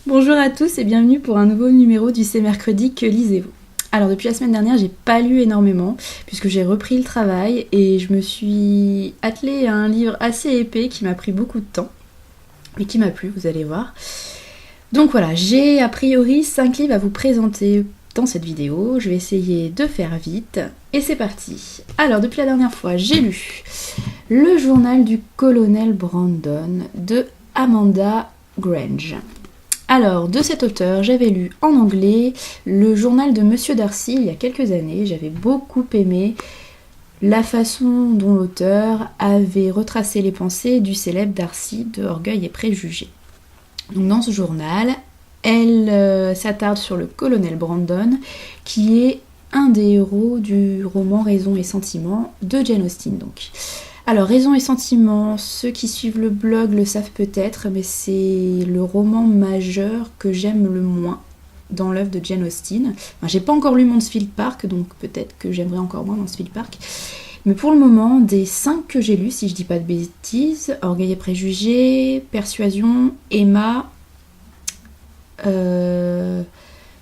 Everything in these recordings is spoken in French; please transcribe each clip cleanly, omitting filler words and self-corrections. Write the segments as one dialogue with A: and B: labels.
A: Bonjour à tous et bienvenue pour un nouveau numéro du C'est mercredi, que lisez-vous? Alors depuis la semaine dernière, j'ai pas lu énormément puisque j'ai repris le travail et je me suis attelée à un livre assez épais qui m'a pris beaucoup de temps mais qui m'a plu, vous allez voir. Donc voilà, j'ai a priori 5 livres à vous présenter dans cette vidéo. Je vais essayer de faire vite et c'est parti. Alors depuis la dernière fois, j'ai lu Le journal du colonel Brandon de Amanda Grange. Alors, de cet auteur, j'avais lu en anglais le journal de Monsieur Darcy il y a quelques années. J'avais beaucoup aimé la façon dont l'auteur avait retracé les pensées du célèbre Darcy de Orgueil et Préjugés. Donc dans ce journal, elle s'attarde sur le colonel Brandon, qui est un des héros du roman Raison et Sentiment de Jane Austen. Donc. Alors, Raison et Sentiment, ceux qui suivent le blog le savent peut-être, mais c'est le roman majeur que j'aime le moins dans l'œuvre de Jane Austen. Enfin, j'ai pas encore lu Mansfield Park, donc peut-être que j'aimerais encore moins Mansfield Park. Mais pour le moment, des 5 que j'ai lus, si je dis pas de bêtises, Orgueil et Préjugés, Persuasion, Emma,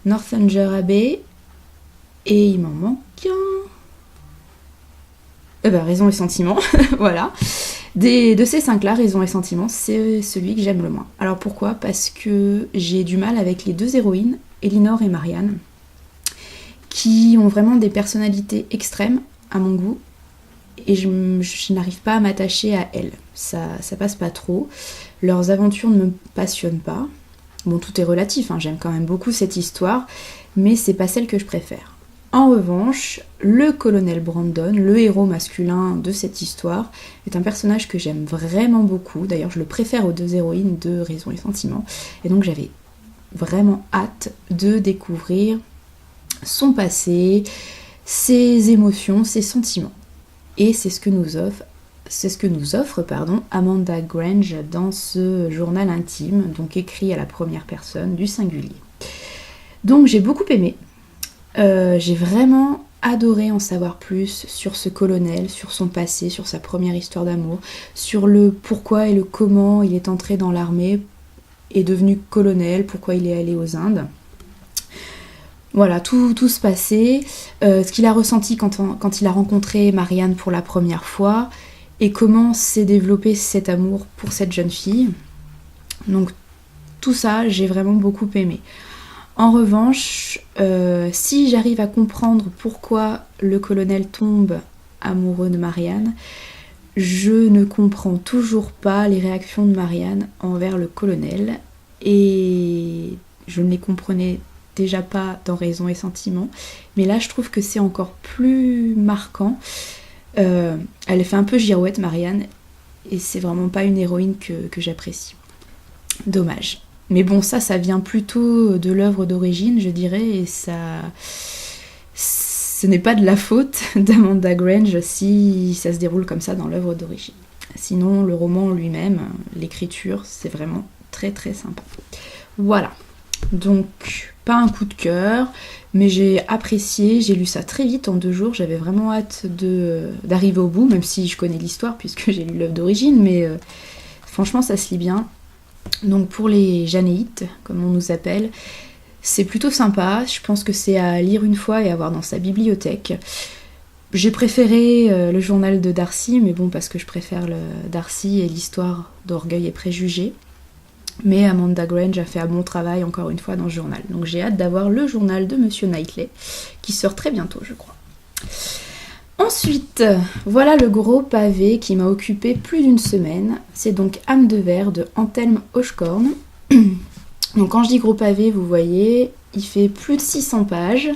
A: Northanger Abbey, et il m'en manque un. Raison et Sentiment, voilà. De ces 5-là, Raison et Sentiment, c'est celui que j'aime le moins. Alors pourquoi ? Parce que j'ai du mal avec les deux héroïnes, Elinor et Marianne, qui ont vraiment des personnalités extrêmes, à mon goût, et je n'arrive pas à m'attacher à elles. Ça passe pas trop. Leurs aventures ne me passionnent pas. Bon, tout est relatif, hein, j'aime quand même beaucoup cette histoire, mais c'est pas celle que je préfère. En revanche, le colonel Brandon, le héros masculin de cette histoire, est un personnage que j'aime vraiment beaucoup. D'ailleurs, je le préfère aux deux héroïnes de Raison et Sentiment. Et donc, j'avais vraiment hâte de découvrir son passé, ses émotions, ses sentiments. Et c'est ce que nous offre Amanda Grange dans ce journal intime, donc écrit à la première personne du singulier. Donc, j'ai beaucoup aimé. J'ai vraiment adoré en savoir plus sur ce colonel, sur son passé, sur sa première histoire d'amour, sur le pourquoi et le comment il est entré dans l'armée, est devenu colonel, pourquoi il est allé aux Indes. Voilà, tout ce passé, ce qu'il a ressenti quand il a rencontré Marianne pour la première fois, et comment s'est développé cet amour pour cette jeune fille. Donc tout ça, j'ai vraiment beaucoup aimé. En revanche, si j'arrive à comprendre pourquoi le colonel tombe amoureux de Marianne, je ne comprends toujours pas les réactions de Marianne envers le colonel, et je ne les comprenais déjà pas dans Raison et Sentiment, mais là je trouve que c'est encore plus marquant. Elle fait un peu girouette, Marianne, et c'est vraiment pas une héroïne que j'apprécie. Dommage. Mais bon, ça vient plutôt de l'œuvre d'origine, je dirais, et ce n'est pas de la faute d'Amanda Grange si ça se déroule comme ça dans l'œuvre d'origine. Sinon, le roman lui-même, l'écriture, c'est vraiment très très sympa. Voilà. Donc, pas un coup de cœur, mais j'ai apprécié, j'ai lu ça très vite, en 2 jours, j'avais vraiment hâte d'arriver au bout, même si je connais l'histoire puisque j'ai lu l'œuvre d'origine, mais franchement, ça se lit bien. Donc pour les Janéites, comme on nous appelle, c'est plutôt sympa. Je pense que c'est à lire une fois et avoir dans sa bibliothèque. J'ai préféré le journal de Darcy, mais bon, parce que je préfère le Darcy et l'histoire d'Orgueil et Préjugés. Mais Amanda Grange a fait un bon travail, encore une fois, dans ce journal. Donc j'ai hâte d'avoir le journal de Monsieur Knightley, qui sort très bientôt, je crois. Ensuite, voilà le gros pavé qui m'a occupé plus d'1 semaine. C'est donc Âme de verre de Anthelme Hochkorn. Donc quand je dis gros pavé, vous voyez, il fait plus de 600 pages.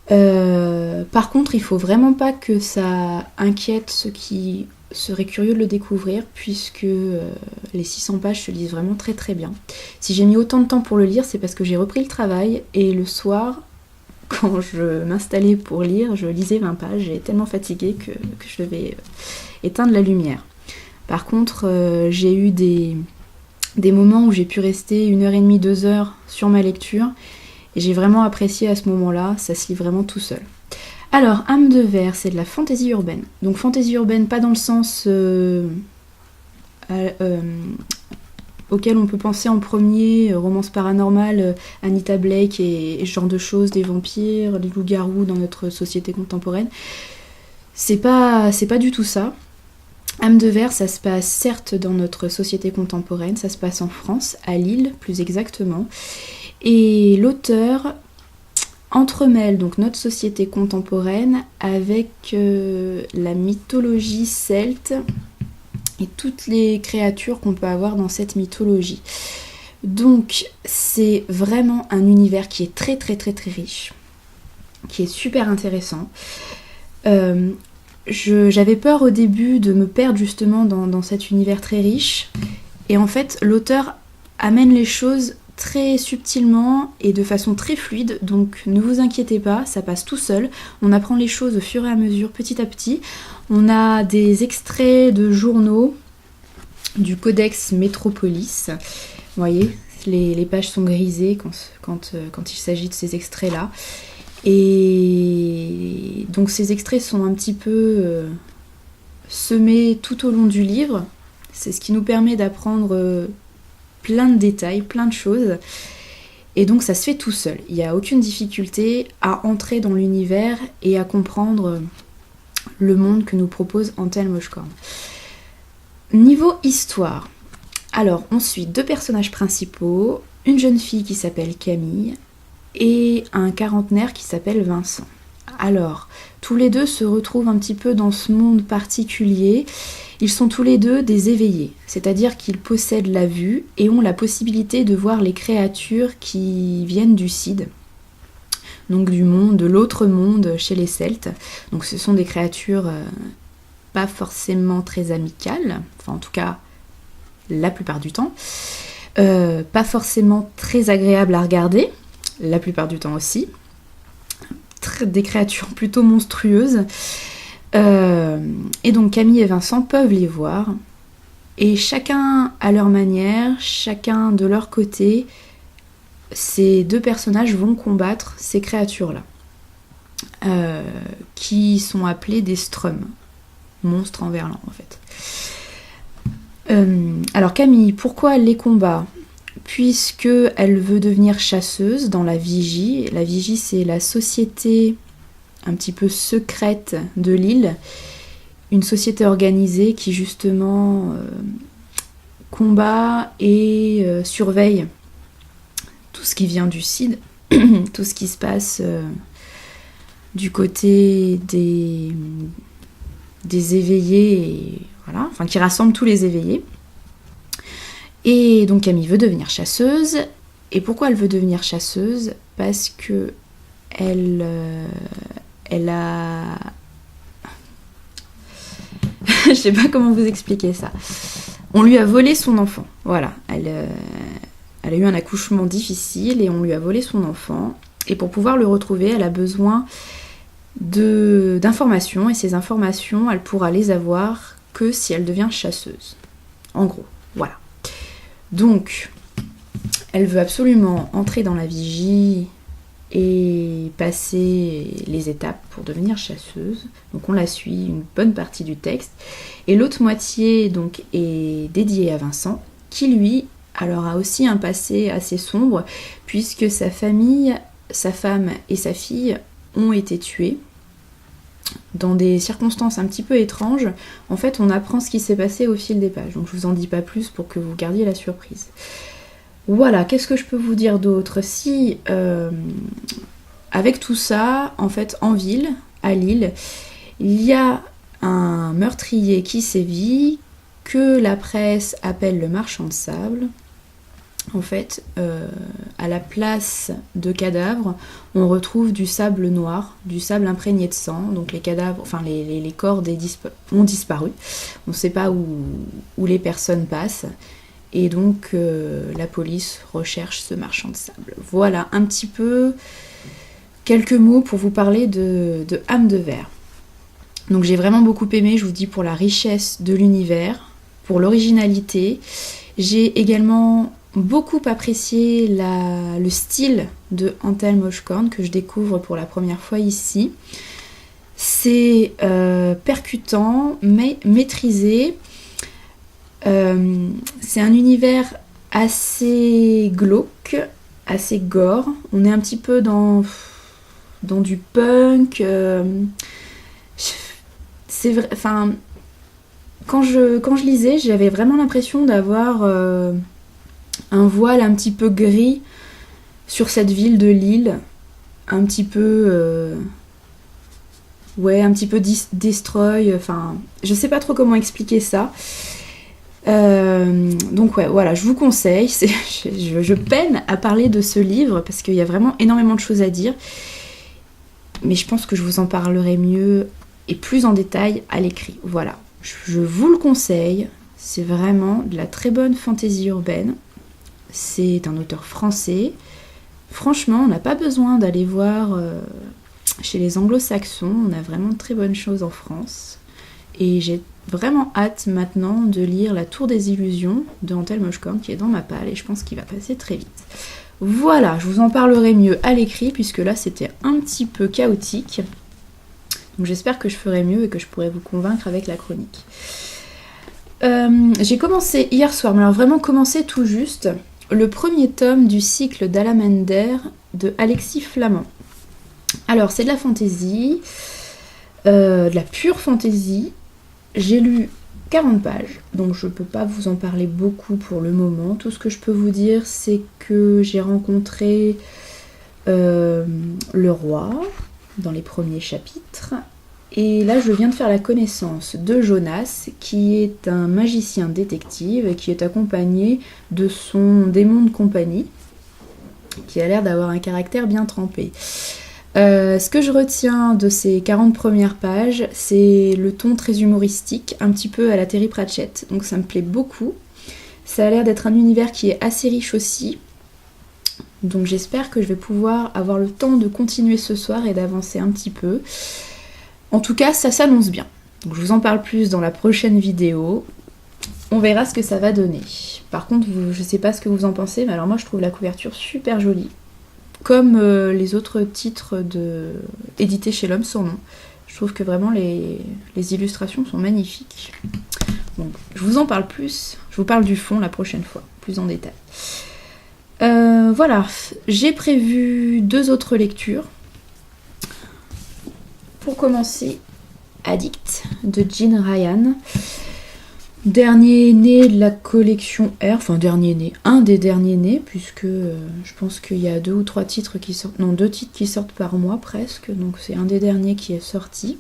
A: Par contre, il faut vraiment pas que ça inquiète ceux qui seraient curieux de le découvrir, puisque les 600 pages se lisent vraiment très très bien. Si j'ai mis autant de temps pour le lire, c'est parce que j'ai repris le travail et le soir, quand je m'installais pour lire, je lisais 20 pages, j'étais tellement fatiguée que je devais éteindre la lumière. Par contre, j'ai eu des moments où j'ai pu rester 1h30, 2 heures sur ma lecture, et j'ai vraiment apprécié à ce moment-là, ça se lit vraiment tout seul. Alors, Âme de verre, c'est de la fantaisie urbaine. Donc fantaisie urbaine, pas dans le sens auxquels on peut penser en premier, romance paranormale, Anita Blake et ce genre de choses, des vampires, des loups-garous dans notre société contemporaine. C'est pas du tout ça. Âme de verre, ça se passe certes dans notre société contemporaine, ça se passe en France, à Lille plus exactement. Et l'auteur entremêle donc notre société contemporaine avec la mythologie celte et toutes les créatures qu'on peut avoir dans cette mythologie. Donc c'est vraiment un univers qui est très très très très riche, qui est super intéressant. J'avais peur au début de me perdre justement dans cet univers très riche, et en fait l'auteur amène les choses très subtilement et de façon très fluide, donc ne vous inquiétez pas, ça passe tout seul, on apprend les choses au fur et à mesure, petit à petit. On a des extraits de journaux du Codex Métropolis, vous voyez, les pages sont grisées quand il s'agit de ces extraits-là. Et donc ces extraits sont un petit peu semés tout au long du livre, c'est ce qui nous permet d'apprendre plein de détails, plein de choses, et donc ça se fait tout seul. Il n'y a aucune difficulté à entrer dans l'univers et à comprendre le monde que nous propose Antelme Oshkorn. Niveau histoire, alors on suit 2 personnages principaux, une jeune fille qui s'appelle Camille et un quarantenaire qui s'appelle Vincent. Alors, tous les deux se retrouvent un petit peu dans ce monde particulier. Ils sont tous les deux des éveillés, c'est-à-dire qu'ils possèdent la vue et ont la possibilité de voir les créatures qui viennent du Cid, donc du monde, de l'autre monde chez les Celtes. Donc ce sont des créatures pas forcément très amicales, enfin en tout cas la plupart du temps, pas forcément très agréables à regarder, la plupart du temps aussi, des créatures plutôt monstrueuses. Et donc Camille et Vincent peuvent les voir, et chacun à leur manière, chacun de leur côté, ces 2 personnages vont combattre ces créatures-là, qui sont appelées des Strums, monstres en verlan en fait. Alors Camille, pourquoi elle les combat ? Puisque elle veut devenir chasseuse dans la Vigie. La Vigie, c'est la société un petit peu secrète de l'île, une société organisée qui justement combat et surveille tout ce qui vient du Cid, tout ce qui se passe du côté des éveillés, et voilà, enfin qui rassemble tous les éveillés. Et donc Camille veut devenir chasseuse. Et pourquoi elle veut devenir chasseuse ? Parce que elle a... Je sais pas comment vous expliquer ça. On lui a volé son enfant. Voilà. Elle a eu un accouchement difficile et on lui a volé son enfant. Et pour pouvoir le retrouver, elle a besoin d'informations. Et ces informations, elle pourra les avoir que si elle devient chasseuse. En gros, voilà. Donc, elle veut absolument entrer dans la Vigie et passer les étapes pour devenir chasseuse. Donc on la suit une bonne partie du texte. Et l'autre moitié donc est dédiée à Vincent, qui lui alors a aussi un passé assez sombre, puisque sa famille, sa femme et sa fille ont été tuées dans des circonstances un petit peu étranges. En fait, on apprend ce qui s'est passé au fil des pages, donc je vous en dis pas plus pour que vous gardiez la surprise. Voilà, qu'est-ce que je peux vous dire d'autre ? Si, avec tout ça, en fait, en ville, à Lille, il y a un meurtrier qui sévit, que la presse appelle le marchand de sable. En fait, à la place de cadavres, on retrouve du sable noir, du sable imprégné de sang. Donc les cadavres, enfin les corps ont disparu. On ne sait pas où les personnes passent. Et donc la police recherche ce marchand de sable. Voilà un petit peu quelques mots pour vous parler de Âme de verre. Donc j'ai vraiment beaucoup aimé, je vous dis, pour la richesse de l'univers, pour l'originalité. J'ai également beaucoup apprécié le style de Antelme Oshkorn que je découvre pour la première fois ici. C'est percutant, mais maîtrisé. C'est un univers assez glauque, assez gore. On est un petit peu dans du punk. C'est vrai, enfin, quand je lisais, j'avais vraiment l'impression d'avoir un voile un petit peu gris sur cette ville de Lille, un petit peu un petit peu destroy, enfin je sais pas trop comment expliquer ça. Donc ouais, voilà, je vous conseille. Je peine à parler de ce livre parce qu'il y a vraiment énormément de choses à dire, mais je pense que je vous en parlerai mieux et plus en détail à l'écrit. Voilà, je vous le conseille, c'est vraiment de la très bonne fantaisie urbaine. C'est un auteur français. Franchement, on n'a pas besoin d'aller voir chez les anglo-saxons, on a vraiment de très bonnes choses en France. Et j'ai vraiment hâte maintenant de lire La Tour des Illusions de Antelme Moshkorn qui est dans ma palle et je pense qu'il va passer très vite. Voilà, je vous en parlerai mieux à l'écrit puisque là c'était un petit peu chaotique. Donc j'espère que je ferai mieux et que je pourrai vous convaincre avec la chronique. J'ai commencé hier soir, mais alors vraiment commencé tout juste, le premier tome du cycle d'Alamander de Alexis Flamand. Alors c'est de la fantaisie, de la pure fantaisie. J'ai lu 40 pages, donc je peux pas vous en parler beaucoup pour le moment. Tout ce que je peux vous dire, c'est que j'ai rencontré le roi dans les premiers chapitres. Et là, je viens de faire la connaissance de Jonas, qui est un magicien détective, qui est accompagné de son démon de compagnie, qui a l'air d'avoir un caractère bien trempé. Ce que je retiens de ces 40 premières pages, c'est le ton très humoristique, un petit peu à la Terry Pratchett, donc ça me plaît beaucoup. Ça a l'air d'être un univers qui est assez riche aussi, donc j'espère que je vais pouvoir avoir le temps de continuer ce soir et d'avancer un petit peu. En tout cas, ça s'annonce bien. Donc je vous en parle plus dans la prochaine vidéo. On verra ce que ça va donner. Par contre, je sais pas ce que vous en pensez, mais alors moi je trouve la couverture super jolie. Comme les autres titres édités chez L'Homme sans nom. Je trouve que vraiment les illustrations sont magnifiques. Donc, je vous en parle plus. Je vous parle du fond la prochaine fois, plus en détail. Voilà, j'ai prévu 2 autres lectures. Pour commencer, Addict de Jean Ryan. Dernier né de la collection R, enfin dernier né, un des derniers nés, puisque je pense qu'il y a 2 ou 3 titres qui sortent, non 2 titres qui sortent par mois presque, donc c'est un des derniers qui est sorti.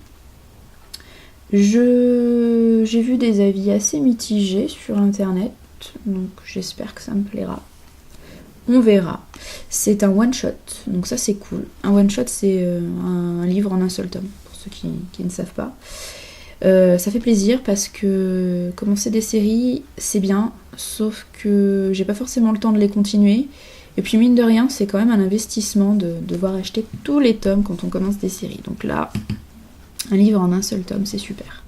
A: J'ai vu des avis assez mitigés sur internet, donc j'espère que ça me plaira. On verra. C'est un one-shot, donc ça c'est cool. Un one-shot c'est un livre en un seul tome, pour ceux qui ne savent pas. Ça fait plaisir parce que commencer des séries c'est bien, sauf que j'ai pas forcément le temps de les continuer. Et puis mine de rien, c'est quand même un investissement de devoir acheter tous les tomes quand on commence des séries. Donc là, un livre en un seul tome, c'est super.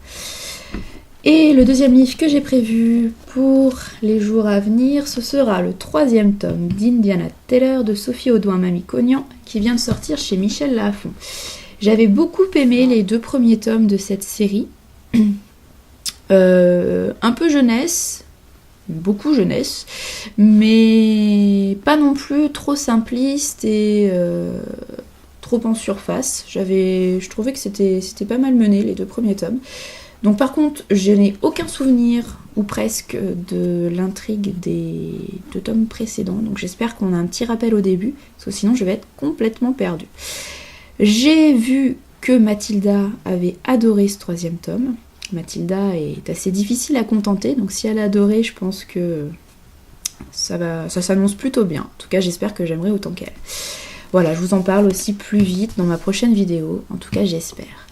A: Et le deuxième livre que j'ai prévu pour les jours à venir, ce sera le 3e tome d'Indiana Taylor de Sophie Audouin-Mamie-Cognan qui vient de sortir chez Michel Lafon. J'avais beaucoup aimé les 2 premiers tomes de cette série. Un peu jeunesse, beaucoup jeunesse, mais pas non plus trop simpliste et trop en surface. Je trouvais que c'était pas mal mené les 2 premiers tomes. Donc par contre, je n'ai aucun souvenir, ou presque, de l'intrigue des 2 tomes précédents. Donc j'espère qu'on a un petit rappel au début, parce que sinon je vais être complètement perdue. J'ai vu que Mathilda avait adoré ce 3e tome. Mathilda est assez difficile à contenter, donc si elle a adoré, je pense que ça s'annonce plutôt bien. En tout cas, j'espère que j'aimerais autant qu'elle. Voilà, je vous en parle aussi plus vite dans ma prochaine vidéo. En tout cas, j'espère.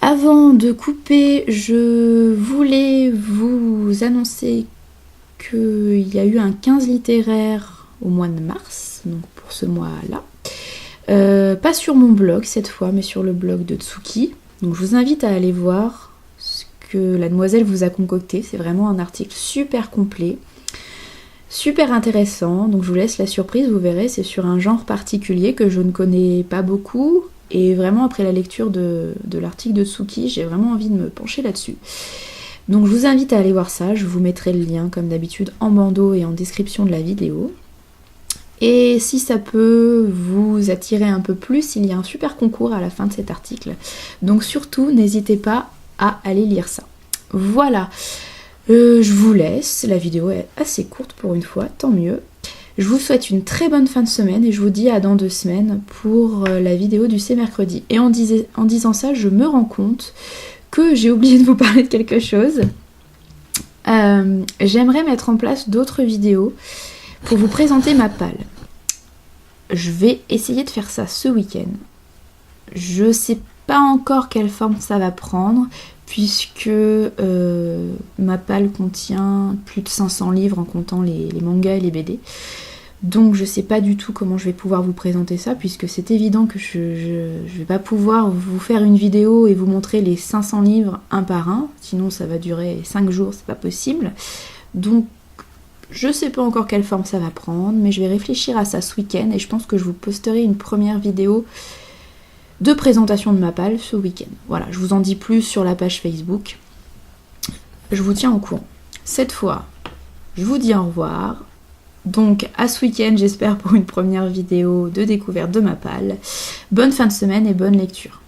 A: Avant de couper, je voulais vous annoncer qu'il y a eu un 15 littéraire au mois de mars, donc pour ce mois-là. Pas sur mon blog cette fois, mais sur le blog de Tsuki. Donc je vous invite à aller voir ce que la demoiselle vous a concocté. C'est vraiment un article super complet, super intéressant. Donc je vous laisse la surprise, vous verrez, c'est sur un genre particulier que je ne connais pas beaucoup. Et vraiment après la lecture de l'article de Tsuki, j'ai vraiment envie de me pencher là-dessus. Donc je vous invite à aller voir ça, je vous mettrai le lien comme d'habitude en bandeau et en description de la vidéo. Et si ça peut vous attirer un peu plus, il y a un super concours à la fin de cet article. Donc surtout, n'hésitez pas à aller lire ça. Voilà, je vous laisse, la vidéo est assez courte pour une fois, tant mieux. Je vous souhaite une très bonne fin de semaine et je vous dis à dans 2 semaines pour la vidéo du C'est mercredi. Et en disant ça, je me rends compte que j'ai oublié de vous parler de quelque chose. J'aimerais mettre en place d'autres vidéos pour vous présenter ma palle. Je vais essayer de faire ça ce week-end. Je sais pas encore quelle forme ça va prendre, puisque ma palle contient plus de 500 livres en comptant les mangas et les BD. Donc je sais pas du tout comment je vais pouvoir vous présenter ça, puisque c'est évident que je vais pas pouvoir vous faire une vidéo et vous montrer les 500 livres un par un, sinon ça va durer 5 jours, c'est pas possible. Donc je sais pas encore quelle forme ça va prendre, mais je vais réfléchir à ça ce week-end et je pense que je vous posterai une première vidéo de présentation de ma palle ce week-end. Voilà, je vous en dis plus sur la page Facebook. Je vous tiens au courant. Cette fois, je vous dis au revoir. Donc à ce week-end, j'espère, pour une première vidéo de découverte de ma palle. Bonne fin de semaine et bonne lecture.